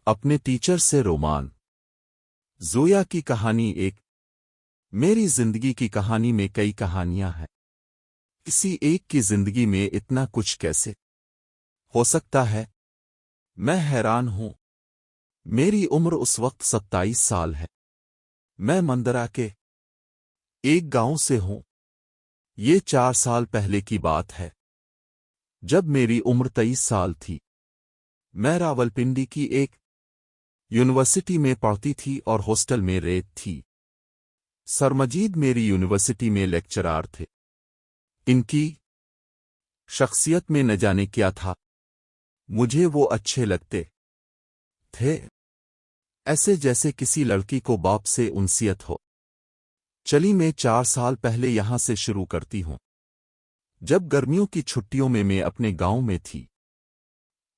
اپنے ٹیچر سے رومان۔ زویا کی کہانی ایک۔ میری زندگی کی کہانی میں کئی کہانیاں ہیں۔ کسی ایک کی زندگی میں اتنا کچھ کیسے ہو سکتا ہے؟ میں حیران ہوں۔ میری عمر اس وقت 27 سال ہے۔ میں مندرا کے ایک گاؤں سے ہوں۔ یہ 4 سال پہلے کی بات ہے، جب میری عمر 23 سال تھی۔ میں راولپنڈی کی ایک یونیورسٹی میں پڑھتی تھی اور ہاسٹل میں رہتی تھی۔ سرمجید میری یونیورسٹی میں لیکچرار تھے۔ ان کی شخصیت میں نہ جانے کیا تھا، مجھے وہ اچھے لگتے تھے، ایسے جیسے کسی لڑکی کو باپ سے انسیت ہو۔ چلی میں 4 سال پہلے یہاں سے شروع کرتی ہوں۔ جب گرمیوں کی چھٹیوں میں اپنے گاؤں میں تھی،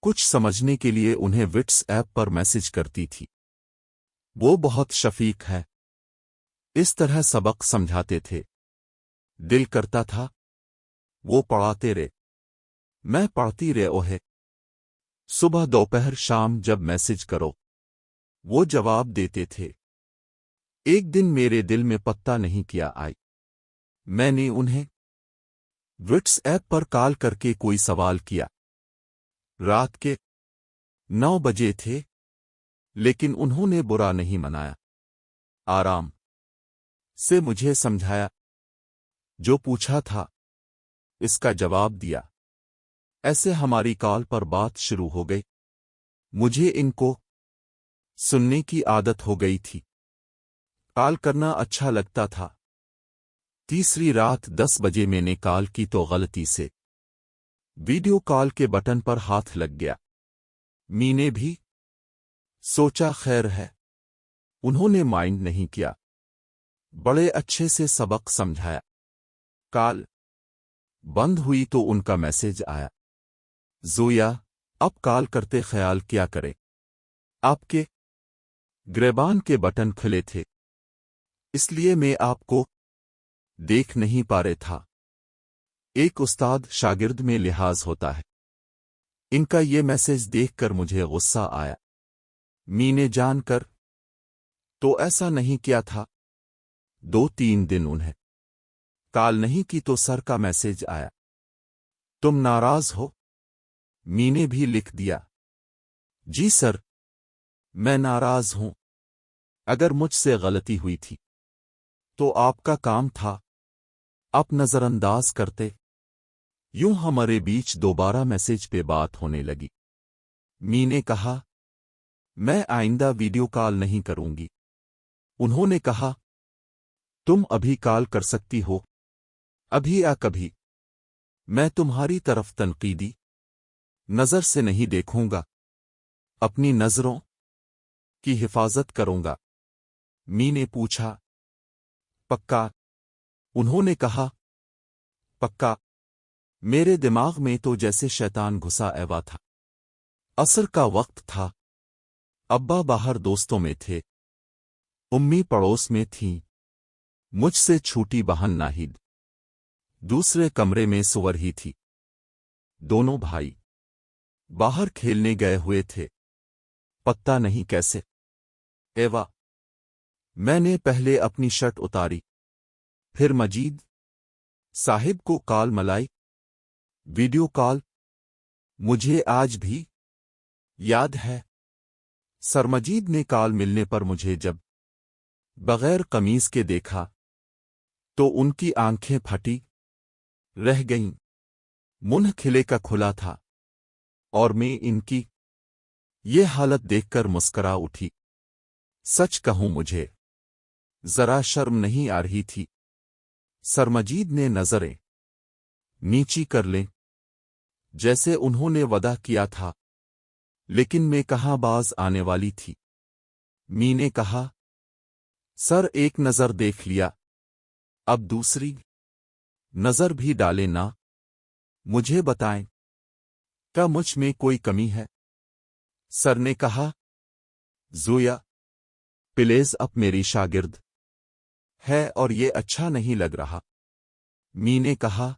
کچھ سمجھنے کے لیے انہیں واٹس ایپ پر میسج کرتی تھی۔ وہ بہت شفیق ہے، اس طرح سبق سمجھاتے تھے، دل کرتا تھا وہ پڑھاتے رہے، میں پڑھتی رہے۔ صبح دوپہر شام جب میسج کرو وہ جواب دیتے تھے۔ ایک دن میرے دل میں پتہ نہیں کیا آئی، میں نے انہیں واٹس ایپ پر کال کر کے کوئی سوال کیا۔ رات کے 9 بجے تھے، لیکن انہوں نے برا نہیں منایا، آرام سے مجھے سمجھایا، جو پوچھا تھا اس کا جواب دیا۔ ایسے ہماری کال پر بات شروع ہو گئی۔ مجھے ان کو سننے کی عادت ہو گئی تھی، کال کرنا اچھا لگتا تھا۔ تیسری رات 10 بجے میں نے کال کی تو غلطی سے ویڈیو کال کے بٹن پر ہاتھ لگ گیا۔ می نے بھی سوچا خیر ہے، انہوں نے مائنڈ نہیں کیا، بڑے اچھے سے سبق سمجھایا۔ کال بند ہوئی تو ان کا میسج آیا، زویا اب کال کرتے خیال کیا کرے، آپ کے گریبان کے بٹن کھلے تھے، اس لیے میں آپ کو دیکھ نہیں پا رہا تھا۔ ایک استاد شاگرد میں لحاظ ہوتا ہے۔ ان کا یہ میسج دیکھ کر مجھے غصہ آیا۔ می نے جان کر تو ایسا نہیں کیا تھا۔ 2-3 دن انہیں کال نہیں کی تو سر کا میسج آیا، تم ناراض ہو؟ می نے بھی لکھ دیا، جی سر میں ناراض ہوں، اگر مجھ سے غلطی ہوئی تھی تو آپ کا کام تھا، آپ نظر انداز کرتے۔ یوں ہمارے بیچ دوبارہ میسج پہ بات ہونے لگی۔ می نے کہا میں آئندہ ویڈیو کال نہیں کروں گی۔ انہوں نے کہا تم ابھی کال کر سکتی ہو، ابھی یا کبھی۔ میں تمہاری طرف تنقیدی نظر سے نہیں دیکھوں گا، اپنی نظروں کی حفاظت کروں گا۔ می نے پوچھا پکا؟ انہوں نے کہا پکا۔ میرے دماغ میں تو جیسے شیطان گھسا ایوا تھا۔ عصر کا وقت تھا، ابا باہر دوستوں میں تھے، امی پڑوس میں تھیں، مجھ سے چھوٹی بہن ناہید دوسرے کمرے میں سو رہی تھی۔ دونوں بھائی باہر کھیلنے گئے ہوئے تھے، پتہ نہیں کیسے۔ ایوا میں نے پہلے اپنی شرٹ اتاری، پھر مجید صاحب کو کال ملائی، ویڈیو کال۔ مجھے آج بھی یاد ہے، سرمجید نے کال ملنے پر مجھے جب بغیر قمیض کے دیکھا تو ان کی آنکھیں پھٹی رہ گئیں، منہ کھلے کا کھلا تھا، اور میں ان کی یہ حالت دیکھ کر مسکرا اٹھی۔ سچ کہوں مجھے ذرا شرم نہیں آ رہی تھی۔ سرمجید نے نظریں نیچی کر لیں، جیسے انہوں نے وعدہ کیا تھا، لیکن میں کہاں باز آنے والی تھی۔ می نے کہا سر ایک نظر دیکھ لیا، اب دوسری نظر بھی ڈالیں نا، مجھے بتائیں کیا مجھ میں کوئی کمی ہے؟ سر نے کہا زویا پلیز اب میری شاگرد ہے اور یہ اچھا نہیں لگ رہا۔ می نے کہا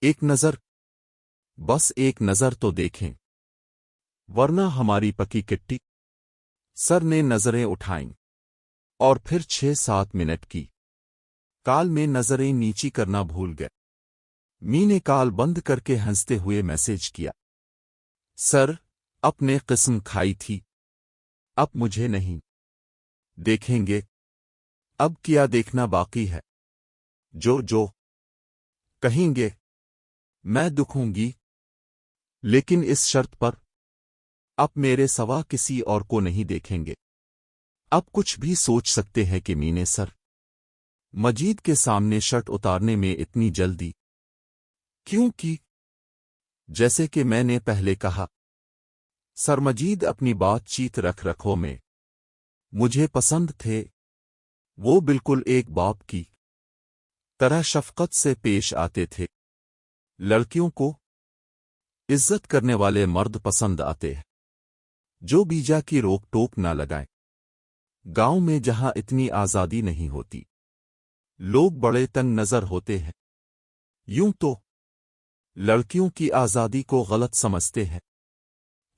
ایک نظر، بس ایک نظر تو دیکھیں، ورنہ ہماری پکی کٹی सर ने नजरें उठाईं और फिर 6-7 मिनट की कॉल में नजरें नीची करना भूल गए। मी ने कॉल बंद करके हंसते हुए मैसेज किया, सर, अपने किस्म खाई थी, अब मुझे नहीं देखेंगे। अब क्या देखना बाकी है? जो जो कहेंगे मैं दुखूंगी, लेकिन इस शर्त पर, आप मेरे सवा किसी और को नहीं देखेंगे। अब कुछ भी सोच सकते हैं कि मीने सर मजीद के सामने शर्ट उतारने में इतनी जल्दी क्यों की? जैसे कि मैंने पहले कहा, सर मजीद अपनी बातचीत रख रखो में मुझे पसंद थे। वो बिल्कुल एक बाप की तरह शफकत से पेश आते थे। लड़कियों को इज्जत करने वाले मर्द पसंद आते हैं, जो बीजा की रोक टोक ना लगाए। गांव में जहां इतनी आजादी नहीं होती, लोग बड़े तंग नजर होते हैं। यूं तो लड़कियों की आजादी को गलत समझते हैं,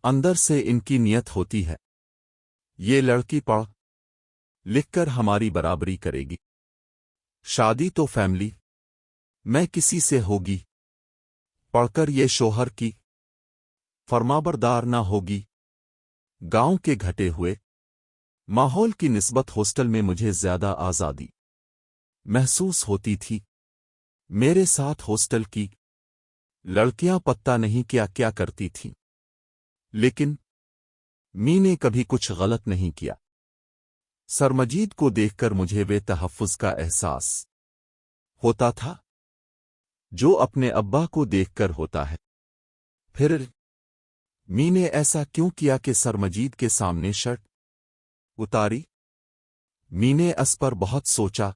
अंदर से इनकी नियत होती है, ये लड़की पढ़ लिखकर हमारी बराबरी करेगी, शादी तो फैमिली में किसी से होगी, पढ़कर ये शोहर की फरमाबरदार ना होगी। गांव के घटे हुए माहौल की निस्बत हॉस्टल में मुझे ज्यादा आजादी महसूस होती थी। मेरे साथ हॉस्टल की लड़कियां पत्ता नहीं क्या क्या करती थीं, लेकिन मी ने कभी कुछ गलत नहीं किया। सरमजीद को देखकर मुझे वे तहफ़्फ़ुज़ का एहसास होता था जो अपने अब्बा को देखकर होता है। फिर मी ने ऐसा क्यों किया कि सरमजीद के सामने शर्ट उतारी? मी ने इस पर बहुत सोचा,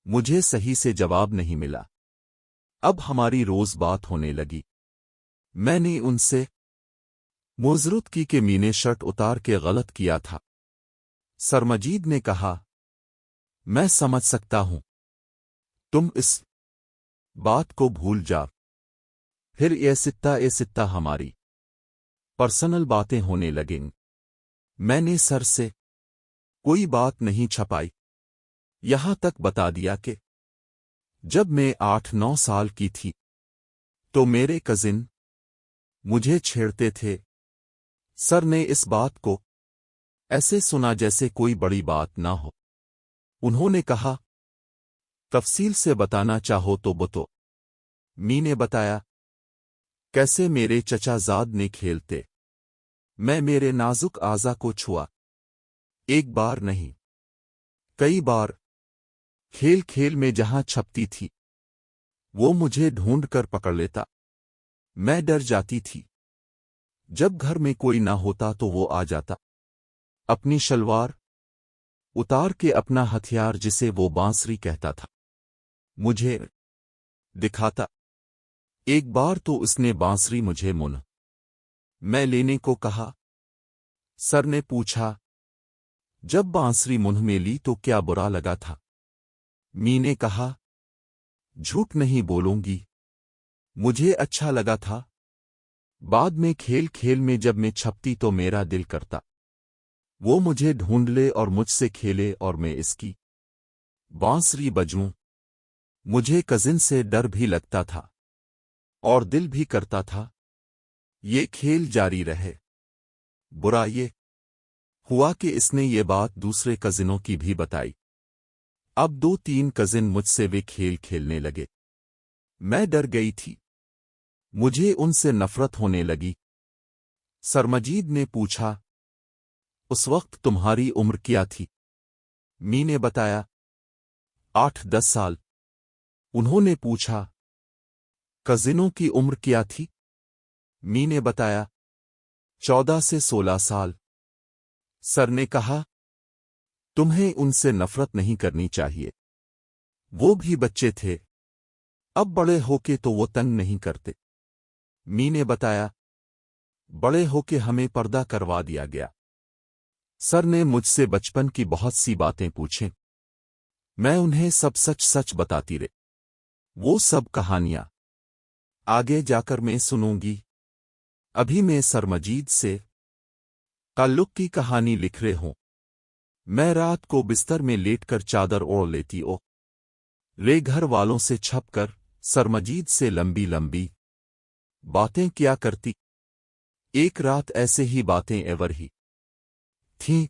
मुझे सही से जवाब नहीं मिला। अब हमारी रोज बात होने लगी। मैंने उनसे मुज़रत की कि मीने शर्ट उतार के गलत किया था। सरमजीद ने कहा, मैं समझ सकता हूं, तुम इस बात को भूल जा। फिर ए सित्ता हमारी पर्सनल बातें होने लगीं। मैंने सर से कोई बात नहीं छपाई, यहां तक बता दिया कि जब मैं 8-9 साल की थी तो मेरे कजिन मुझे छेड़ते थे। सर ने इस बात को ऐसे सुना जैसे कोई बड़ी बात ना हो। उन्होंने कहा, तफसील से बताना चाहो तो बतो। मी ने बताया, कैसे मेरे चचाजाद ने खेलते मैं मेरे नाजुक आज़ा को छुआ। एक बार नहीं, कई बार। खेल खेल में जहां छपती थी वो मुझे ढूंढ कर पकड़ लेता। मैं डर जाती थी। जब घर में कोई ना होता तो वो आ जाता, अपनी शलवार उतार के अपना हथियार, जिसे वो बांसुरी कहता था, मुझे दिखाता। एक बार तो उसने बांसुरी मुझे मुन मैं लेने को कहा। सर ने पूछा, जब बांसुरी मुंह में ली तो क्या बुरा लगा था? मी ने कहा, झूठ नहीं बोलूंगी, मुझे अच्छा लगा था। बाद में खेल खेल में जब मैं छपती तो मेरा दिल करता वो मुझे ढूंढ ले और मुझसे खेले और मैं इसकी बांसुरी बजूं। मुझे कजिन से डर भी लगता था और दिल भी करता था ये खेल जारी रहे। बुरा ये हुआ कि इसने ये बात दूसरे कजिनों की भी बताई। अब 2-3 कजिन मुझसे वे खेल खेलने लगे। मैं डर गई थी, मुझे उनसे नफरत होने लगी। सरमजीद ने पूछा, उस वक्त तुम्हारी उम्र क्या थी? मी ने बताया, 8-10 साल। उन्होंने पूछा, कजिनों की उम्र क्या थी? मी ने बताया, 14 से 16 साल। सर ने कहा, तुम्हें उनसे नफरत नहीं करनी चाहिए, वो भी बच्चे थे, अब बड़े होके तो वो तंग नहीं करते। मी ने बताया, बड़े होके हमें पर्दा करवा दिया गया। सर ने मुझसे बचपन की बहुत सी बातें पूछें, मैं उन्हें सब सच सच बताती रही। वो सब कहानियां आगे जाकर मैं सुनूंगी। अभी मैं सरमजीद से ताल्लुक की कहानी लिख रहे हूं। मैं रात को बिस्तर में लेटकर चादर ओढ़ लेती ओ रे घर वालों से छपकर सरमजीद से लंबी लंबी बातें क्या करती। एक रात ऐसे ही बातें एवर ही थीं।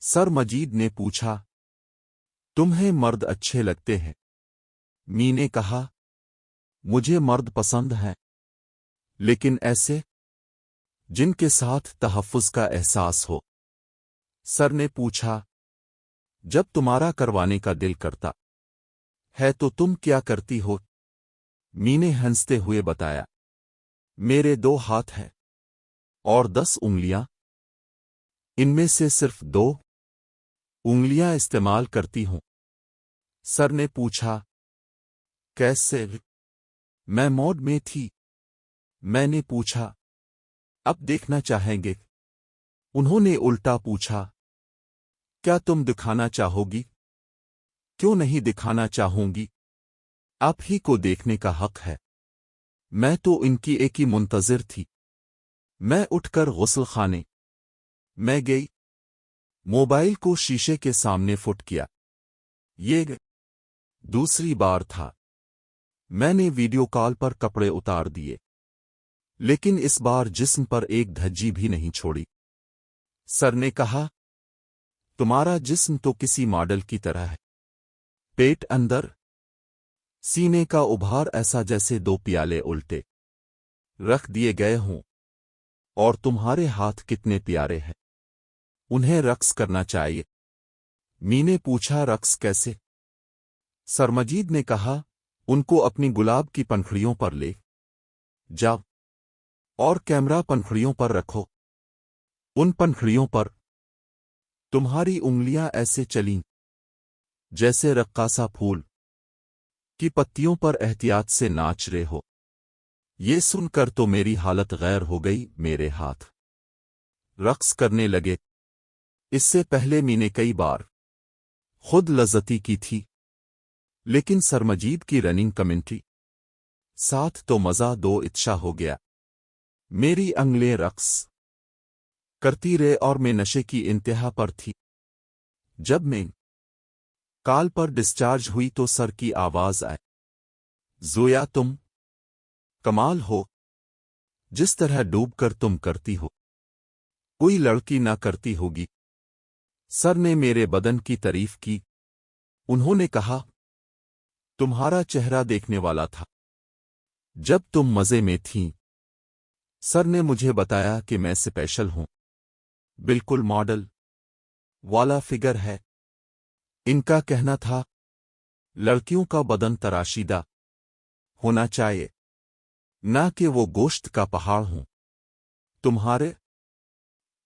सर मजीद ने पूछा, तुम्हें मर्द अच्छे लगते हैं? मी ने कहा, मुझे मर्द पसंद हैं, लेकिन ऐसे जिनके साथ तहफ़्फ़ुज़ का एहसास हो। सर ने पूछा, जब तुम्हारा करवाने का दिल करता है तो तुम क्या करती हो? मी ने हंसते हुए बताया, मेरे 2 हाथ हैं और 10 उंगलियां, इनमें से सिर्फ 2 उंगलियां इस्तेमाल करती हूं। सर ने पूछा, कैसे? मैं मौड में थी। मैंने पूछा, अब देखना चाहेंगे? उन्होंने उल्टा पूछा, क्या तुम दिखाना चाहोगी? क्यों नहीं दिखाना चाहूंगी? आप ही को देखने का हक है। मैं तो इनकी एक ही मुंतज़िर थी। मैं उठकर गुस्ल खाने मैं गई। मोबाइल को शीशे के सामने फुट किया। ये दूसरी बार था। मैंने वीडियो कॉल पर कपड़े उतार दिए, लेकिन इस बार जिस्म पर एक धज्जी भी नहीं छोड़ी। सर ने कहा, तुम्हारा जिस्म तो किसी मॉडल की तरह है। पेट अंदर, सीने का उभार ऐसा जैसे 2 प्याले उल्टे रख दिए गए हों। और तुम्हारे हाथ कितने प्यारे हैं, उन्हें रक्स करना चाहिए। मी ने पूछा, रक्स कैसे? सरमजीद ने कहा, उनको अपनी गुलाब की पंखुड़ियों पर ले जाओ और कैमरा पंखुड़ियों पर रखो। उन पंखुड़ियों पर तुम्हारी उंगलियां ऐसे चलीं जैसे रक्कासा फूल की पत्तियों पर एहतियात से नाच रहे हो। ये सुनकर तो मेरी हालत गैर हो गई। मेरे हाथ रक्स करने लगे। इससे पहले मैंने कई बार खुद लज़्ज़ती की थी, लेकिन सरमजीद की रनिंग कमेंट्री साथ तो मज़ा दो इत्शा हो गया। मेरी अंगलें रक्स करती रहे और मैं नशे की इंतहा पर थी। जब मैं कॉल पर डिस्चार्ज हुई तो सर की आवाज़ आई, ज़ोया तुम कमाल हो। जिस तरह डूबकर तुम करती हो, कोई लड़की ना करती होगी। सर ने मेरे बदन की तारीफ की। उन्होंने कहा, तुम्हारा चेहरा देखने वाला था जब तुम मज़े में थीं। सर ने मुझे बताया कि मैं स्पेशल हूं, बिल्कुल मॉडल वाला फिगर है। इनका कहना था, लड़कियों का बदन तराशीदा होना चाहिए, ना कि वो गोश्त का पहाड़ हों। तुम्हारे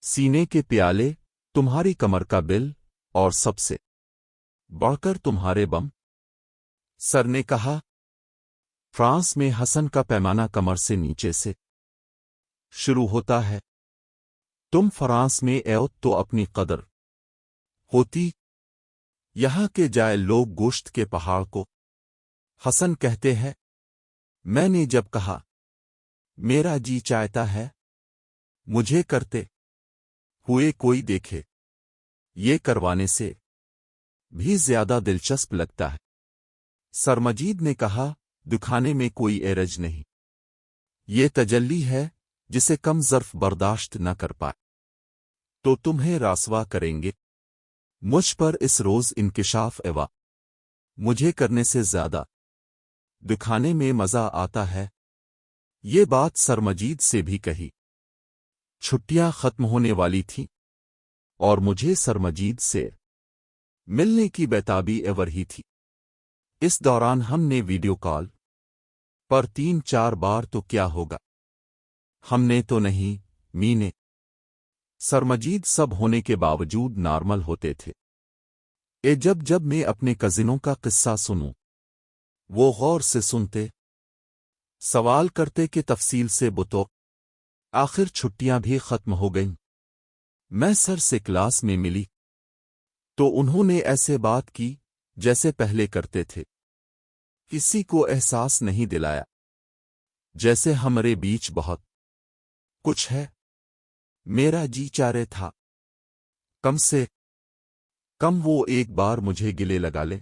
सीने के प्याले, तुम्हारी कमर का बिल और सबसे बढ़कर तुम्हारे बम। सर ने कहा, फ्रांस में हसन का पैमाना कमर से नीचे से शुरू होता है। तुम फ्रांस में आओ तो अपनी कदर होती। यहां के जाए लोग गोश्त के पहाड़ को हसन कहते हैं। मैंने जब कहा, मेरा जी चाहता है मुझे करते हुए कोई देखे, ये करवाने से भी ज्यादा दिलचस्प लगता है। सरमजीद ने कहा, दिखाने में कोई एरज नहीं। ये तजल्ली है जिसे कम ज़र्फ बर्दाश्त न कर पाए तो तुम्हें रासवा करेंगे। मुझ पर इस रोज़ इंकिशाफ एवा मुझे करने से ज्यादा दिखाने में मज़ा आता है। ये बात सरमजीद से भी कही। छुट्टियां खत्म होने वाली थीं और मुझे सरमजीद से मिलने की बेताबी एवर ही थी। इस दौरान हमने वीडियो कॉल पर 3-4 बार तो क्या होगा, हमने तो नहीं, मी ने। सरमजीद सब होने के बावजूद नॉर्मल होते थे। जब जब मैं अपने कजिनों का किस्सा सुनूं, वो गौर से सुनते, सवाल करते कि तफसील से बुतो। आखिर छुट्टियां भी खत्म हो गईं। मैं सर से क्लास में मिली तो उन्होंने ऐसे बात की जैसे पहले करते थे। किसी को एहसास नहीं दिलाया जैसे हमारे बीच बहुत कुछ है। मेरा जी चाह रहा था कम से कम वो एक बार मुझे गिले लगा ले।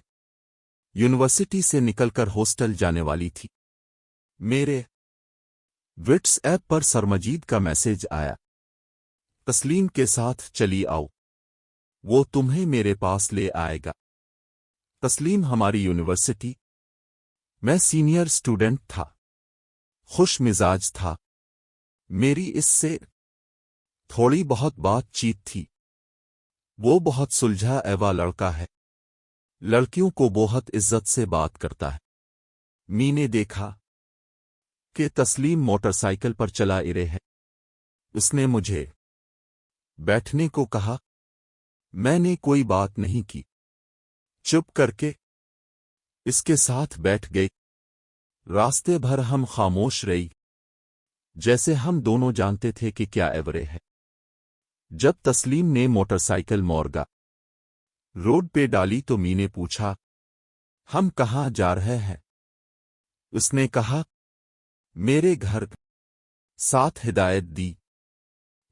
यूनिवर्सिटी से निकलकर हॉस्टल जाने वाली थी। मेरे व्हाट्सएप पर सरमजीद का मैसेज आया, तस्लीम के साथ चली आओ, वो तुम्हें मेरे पास ले आएगा। तस्लीम हमारी यूनिवर्सिटी मैं सीनियर स्टूडेंट था, खुश मिजाज था। मेरी इससे थोड़ी बहुत बातचीत थी। वो बहुत सुलझा एवा लड़का है, लड़कियों को बहुत इज्जत से बात करता है। मी ने देखा कि तस्लीम मोटरसाइकिल पर चला इरे है। उसने मुझे बैठने को कहा। मैंने कोई बात नहीं की, चुप करके इसके साथ बैठ गई। रास्ते भर हम खामोश रही, जैसे हम दोनों जानते थे कि क्या एवरे है। जब तस्लीम ने मोटरसाइकिल मोड़गा रोड पे डाली तो मी ने पूछा, हम कहाँ जा रहे हैं? उसने कहा, मेरे घर। साथ हिदायत दी।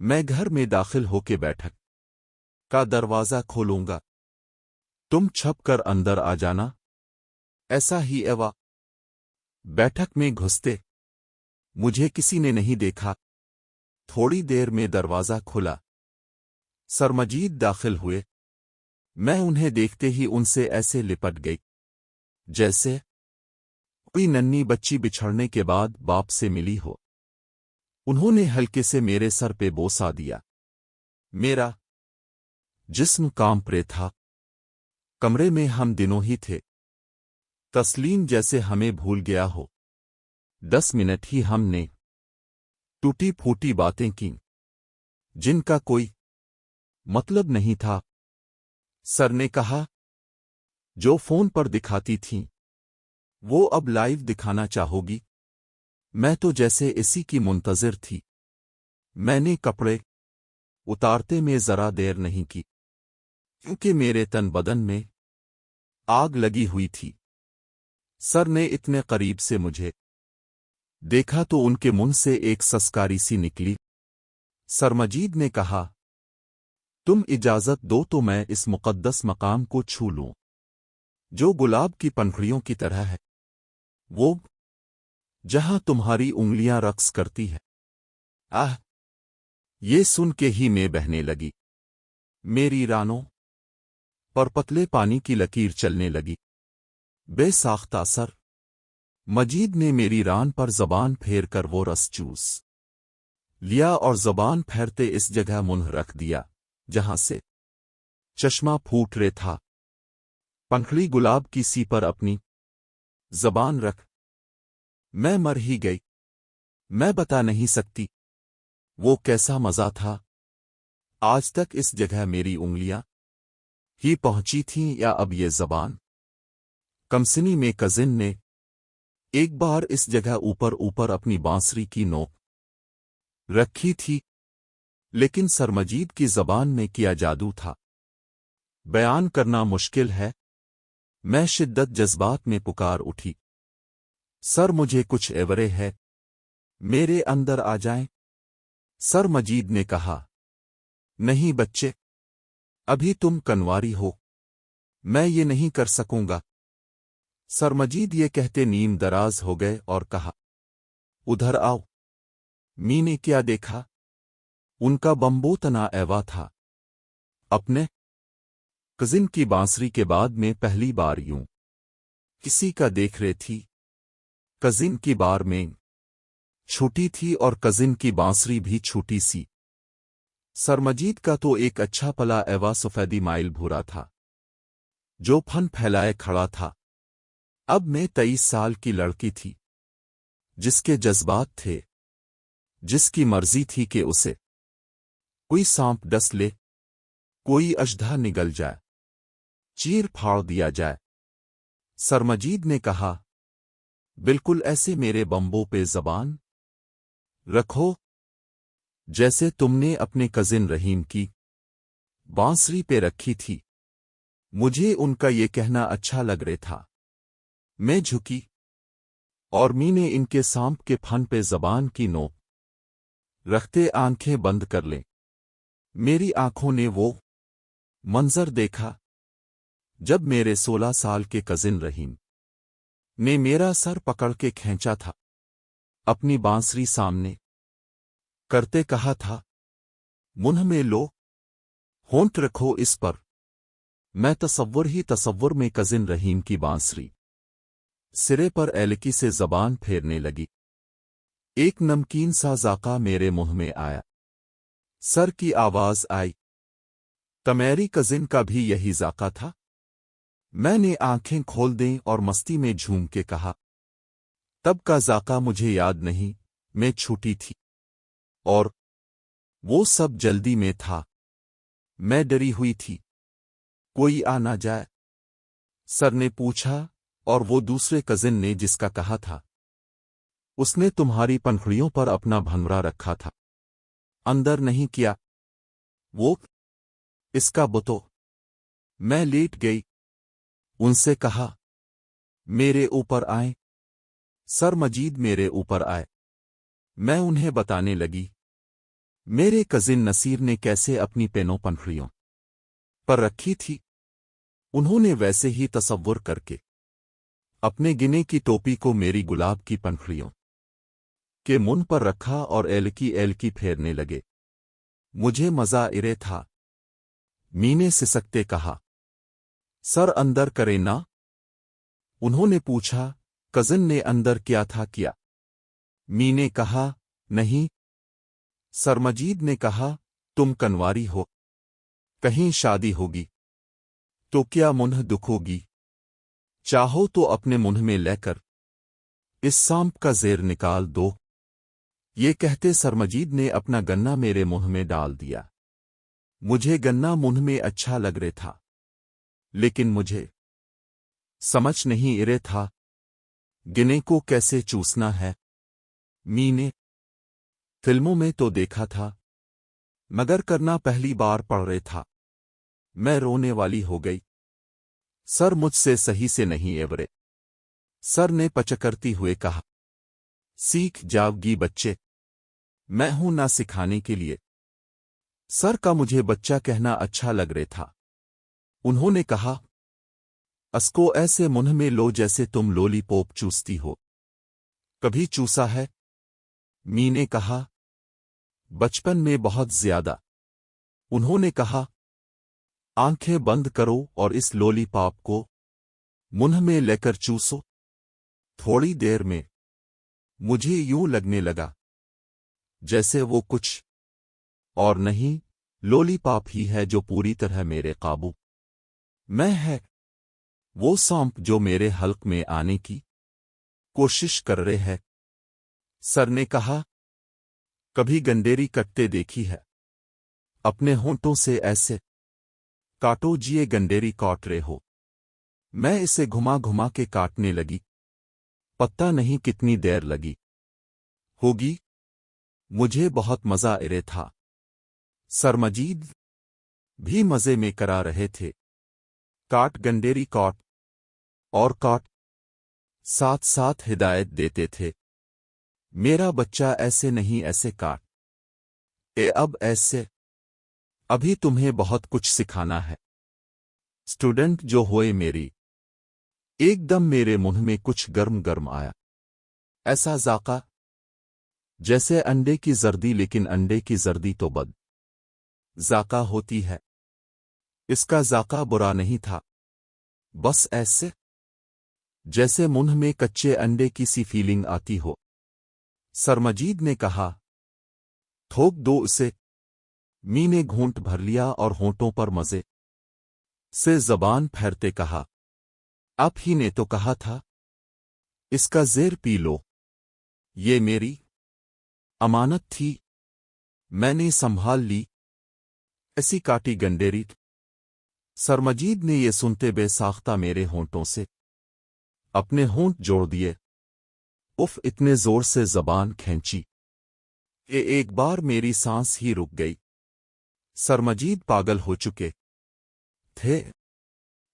मैं घर में दाखिल होके बैठक का दरवाजा खोलूंगा, तुम छप कर अंदर आ जाना। ऐसा ही एवा बैठक में घुसते मुझे किसी ने नहीं देखा। थोड़ी देर में दरवाजा खुला, सरमजीद दाखिल हुए। मैं उन्हें देखते ही उनसे ऐसे लिपट गई जैसे कोई नन्ही बच्ची बिछड़ने के बाद बाप से मिली हो। उन्होंने हल्के से मेरे सर पे बोसा दिया। मेरा जिस्म कांप रहा था। कमरे में हम दिनों ही थे। तस्लीम जैसे हमें भूल गया हो। 10 मिनट ही हमने टूटी फूटी बातें की, जिनका कोई मतलब नहीं था। सर ने कहा, जो फोन पर दिखाती थीं वो अब लाइव दिखाना चाहोगी? मैं तो जैसे इसी की मुंतजिर थी। मैंने कपड़े उतारते में जरा देर नहीं की, क्योंकि मेरे तन बदन में आग लगी हुई थी। सर ने इतने करीब से मुझे देखा तो उनके मुंह से एक सस्कारी सी निकली। सरमजीद ने कहा, तुम इजाजत दो तो मैं इस मुकद्दस मकाम को छू लूं, जो गुलाब की पंखुड़ियों की तरह है, वो जहां तुम्हारी उंगलियां रक्स करती है। आह! ये सुन के ही मैं बहने लगी। मेरी रानों पर पतले पानी की लकीर चलने लगी। बेसाख्ता सर मजीद ने मेरी रान पर जबान फेर कर वो रस चूस लिया और जबान फेरते इस जगह मुंह रख दिया जहां से चश्मा फूट रहा था। पंखड़ी गुलाब की सी पर अपनी जबान रख मैं मर ही गई। मैं बता नहीं सकती वो कैसा मजा था। आज तक इस जगह मेरी उंगलियां ही पहुंची थीं या अब ये जबान। कमसिनी में कजिन ने एक बार इस जगह ऊपर ऊपर अपनी बांसुरी की नोक रखी थी, लेकिन सरमजीद की जबान में किया जादू था, बयान करना मुश्किल है। मैं शिद्दत जज्बात में पुकार उठी, सर मुझे कुछ एवरे है, मेरे अंदर आ जाएं। सर मजीद ने कहा, नहीं बच्चे, अभी तुम कनवारी हो, मैं ये नहीं कर सकूंगा। सरमजीद ये कहते नीम दराज हो गए और कहा, उधर आओ। मी ने क्या देखा, उनका बम्बो तना एवा था। अपने कजिन की बांसुरी के बाद में पहली बार यूं किसी का देख रही थी। कजिन की बार में छोटी थी और कजिन की बांसुरी भी छोटी सी। सरमजीद का तो एक अच्छा पला एवा सफेदी माइल भूरा था, जो फन फैलाए खड़ा था। अब मैं 23 साल की लड़की थी, जिसके जज्बात थे, जिसकी मर्जी थी कि उसे कोई सांप डस ले, कोई अजधा निगल जाए, चीर फाड़ दिया जाए। सरमजीद ने कहा, बिल्कुल ऐसे मेरे बम्बों पे जबान रखो जैसे तुमने अपने कजिन रहीम की बांसुरी पे रखी थी। मुझे उनका ये कहना अच्छा लग रहा था। मैं झुकी और मी ने इनके सांप के फन पे जबान की नोक रखते आंखें बंद कर लें। मेरी आंखों ने वो मंजर देखा जब मेरे 16 साल के कजिन रहीम ने मेरा सर पकड़ के खींचा था, अपनी बांसुरी सामने करते कहा था, मुंह में लो, होंठ रखो इस पर। मैं तसव्वुर में कजिन रहीम की बांसुरी सिरे पर एलकी से जबान फेरने लगी। एक नमकीन सा जाका मेरे मुंह में आया। सर की आवाज आई, तमेरी कजिन का भी यही जाका था? मैंने आंखें खोल दें और मस्ती में झूम के कहा, तब का जाका मुझे याद नहीं, मैं छूटी थी और वो सब जल्दी में था। मैं डरी हुई थी, कोई आ ना जाए। सर ने पूछा, और वो दूसरे कजिन ने जिसका कहा था, उसने तुम्हारी पंखुड़ियों पर अपना भंवरा रखा था, अंदर नहीं किया वो? इसका बुतो। मैं लेट गई, उनसे कहा, मेरे ऊपर आए। सर मजीद मेरे ऊपर आए। मैं उन्हें बताने लगी, मेरे कजिन नसीर ने कैसे अपनी पेनों पंखुड़ियों पर रखी थी। उन्होंने वैसे ही तसव्वुर करके अपने गिने की टोपी को मेरी गुलाब की पंखुड़ियों के मुंह पर रखा और एलकी फेरने लगे। मुझे मजा इरे था। मीने सिसकते कहा, सर अंदर करे ना? उन्होंने पूछा, कजिन ने अंदर क्या था किया? मीने कहा, नहीं। सरमजीद ने कहा, तुम कनवारी हो, कहीं शादी होगी तो क्या मुंह दुखोगी? चाहो तो अपने मुंह में लेकर इस सांप का जेर निकाल दो। ये कहते सरमजीद ने अपना गन्ना मेरे मुंह में डाल दिया। मुझे गन्ना मुंह में अच्छा लग रहा था, लेकिन मुझे समझ नहीं इरे था गिने को कैसे चूसना है। मीने फिल्मों में तो देखा था, मगर करना पहली बार पड़ रहा था। मैं रोने वाली हो गई। सर मुझसे सही से नहीं एवरे। सर ने पचकरती हुए कहा, सीख जाओगी बच्चे, मैं हूं ना सिखाने के लिए। सर का मुझे बच्चा कहना अच्छा लग रहा था। उन्होंने कहा, असको ऐसे मुंह में लो जैसे तुम लॉलीपॉप चूसती हो। कभी चूसा है? मी ने कहा, बचपन में बहुत ज्यादा। उन्होंने कहा, आंखें बंद करो और इस लॉलीपॉप को मुंह में लेकर चूसो। थोड़ी देर में मुझे यूं लगने लगा जैसे वो कुछ और नहीं, लॉलीपॉप ही है जो पूरी तरह मेरे काबू में है। वो सांप जो मेरे हल्क में आने की कोशिश कर रहे है। सर ने कहा, कभी गंडेरी कटते देखी है? अपने होंठों से ऐसे काटो जिए गंडेरी काट रहे हो। मैं इसे घुमा घुमा के काटने लगी। पता नहीं कितनी देर लगी होगी। मुझे बहुत मजा आ रहा था। सरमजीद भी मजे में करा रहे थे। काट गंडेरी काट और काट, साथ साथ हिदायत देते थे, मेरा बच्चा ऐसे नहीं ऐसे काट, अब ऐसे। अभी तुम्हें बहुत कुछ सिखाना है। स्टूडेंट जो होए मेरी, एकदम मेरे मुंह में कुछ गर्म गर्म आया। ऐसा जाका जैसे अंडे की जर्दी, लेकिन अंडे की जर्दी तो बद जाका होती है। इसका जाका बुरा नहीं था, बस ऐसे जैसे मुंह में कच्चे अंडे की सी फीलिंग आती हो। सरमजीद ने कहा, थोक दो उसे। मी ने घूंट भर लिया और होंठों पर मजे से जबान फेरते कहा, आप ही ने तो कहा था इसका जेर पी लो। ये मेरी अमानत थी, मैंने संभाल ली। ऐसी काटी गंडेरी। सरमजीद ने ये सुनते बेसाख्ता मेरे होंठों से अपने होंठ जोड़ दिए। उफ, इतने जोर से जबान खींची कि एक बार मेरी सांस ही रुक गई। सरमजीद पागल हो चुके थे।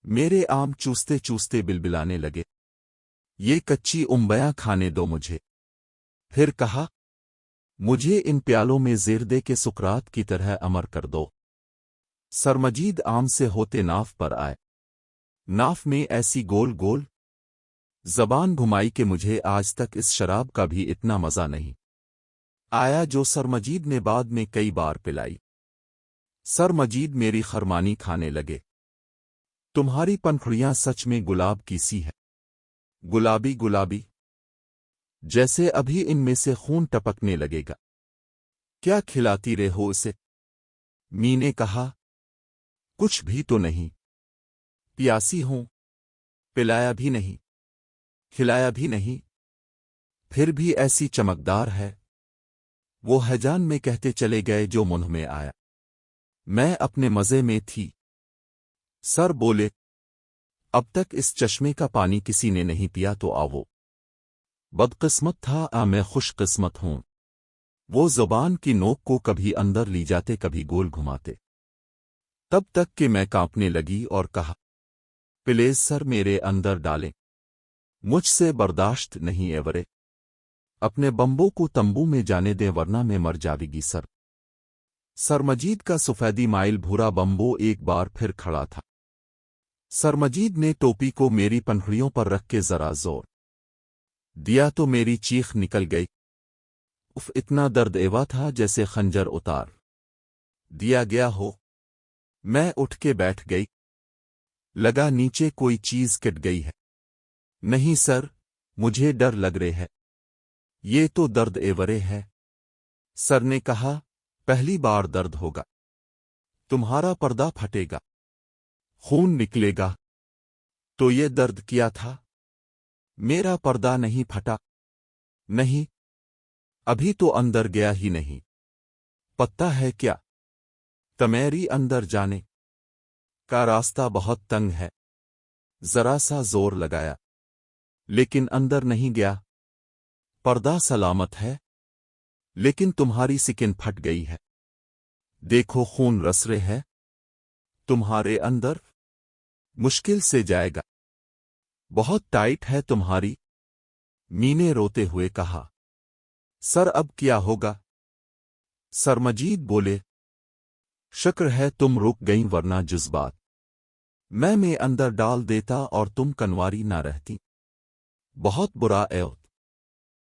मेरे आम चूसते चूसते बिलबिलाने लगे, ये कच्ची उम्बयां खाने दो मुझे। फिर कहा, مجھے ان پیالوں میں زیر دے کے سکرات کی طرح امر کر دو۔ سرمجید آم سے ہوتے ناف پر آئے۔ ناف میں ایسی گول گول زبان گھمائی کہ مجھے آج تک اس شراب کا بھی اتنا مزہ نہیں آیا جو سرمجید نے بعد میں کئی بار پلائی۔ سرمجید میری خرمانی کھانے لگے۔ تمہاری پنکھڑیاں سچ میں گلاب کی سی ہے، گلابی گلابی، جیسے ابھی ان میں سے خون ٹپکنے لگے گا۔ کیا کھلاتی رہے ہو اسے؟ می نے کہا۔ کچھ بھی تو نہیں، پیاسی ہوں، پلایا بھی نہیں، کھلایا بھی نہیں، پھر بھی ایسی چمکدار ہے۔ وہ ہیجان میں کہتے چلے گئے جو منہ میں آیا۔ میں اپنے مزے میں تھی۔ سر بولے، اب تک اس چشمے کا پانی کسی نے نہیں پیا تو آؤ۔ بدقسمت تھا میں خوش قسمت ہوں۔ وہ زبان کی نوک کو کبھی اندر لی جاتے کبھی گول گھماتے، تب تک کہ میں کانپنے لگی اور کہا، پلیز سر میرے اندر ڈالیں، مجھ سے برداشت نہیں ایورے، اپنے بمبوں کو تمبو میں جانے دیں ورنہ میں مر جاوے گی سر۔ سرمجید کا سفیدی مائل بھورا بمبو ایک بار پھر کھڑا تھا۔ سرمجید نے ٹوپی کو میری پنکھڑیوں پر رکھ کے ذرا زور دیا تو میری چیخ نکل گئی۔ اف، اتنا درد ایوا تھا جیسے خنجر اتار دیا گیا ہو۔ میں اٹھ کے بیٹھ گئی، لگا نیچے کوئی چیز کٹ گئی ہے۔ نہیں سر، مجھے ڈر لگ رہے ہے، یہ تو درد ایورے ہے۔ سر نے کہا، پہلی بار درد ہوگا، تمہارا پردہ پھٹے گا، خون نکلے گا، تو یہ درد کیا تھا؟ میرا پردہ نہیں پھٹا، نہیں، ابھی تو اندر گیا ہی نہیں۔ پتہ ہے کیا، تمیری اندر جانے کا راستہ بہت تنگ ہے۔ ذرا سا زور لگایا، لیکن اندر نہیں گیا۔ پردہ سلامت ہے، لیکن تمہاری سکن پھٹ گئی ہے۔ دیکھو خون رس رہے ہے تمہارے اندر، مشکل سے جائے گا، بہت ٹائٹ ہے تمہاری۔ می نے روتے ہوئے کہا، سر اب کیا ہوگا؟ سرمجید بولے، شکر ہے تم رک گئیں ورنہ جذبات میں اندر ڈال دیتا اور تم کنواری نہ رہتی۔ بہت برا ہے۔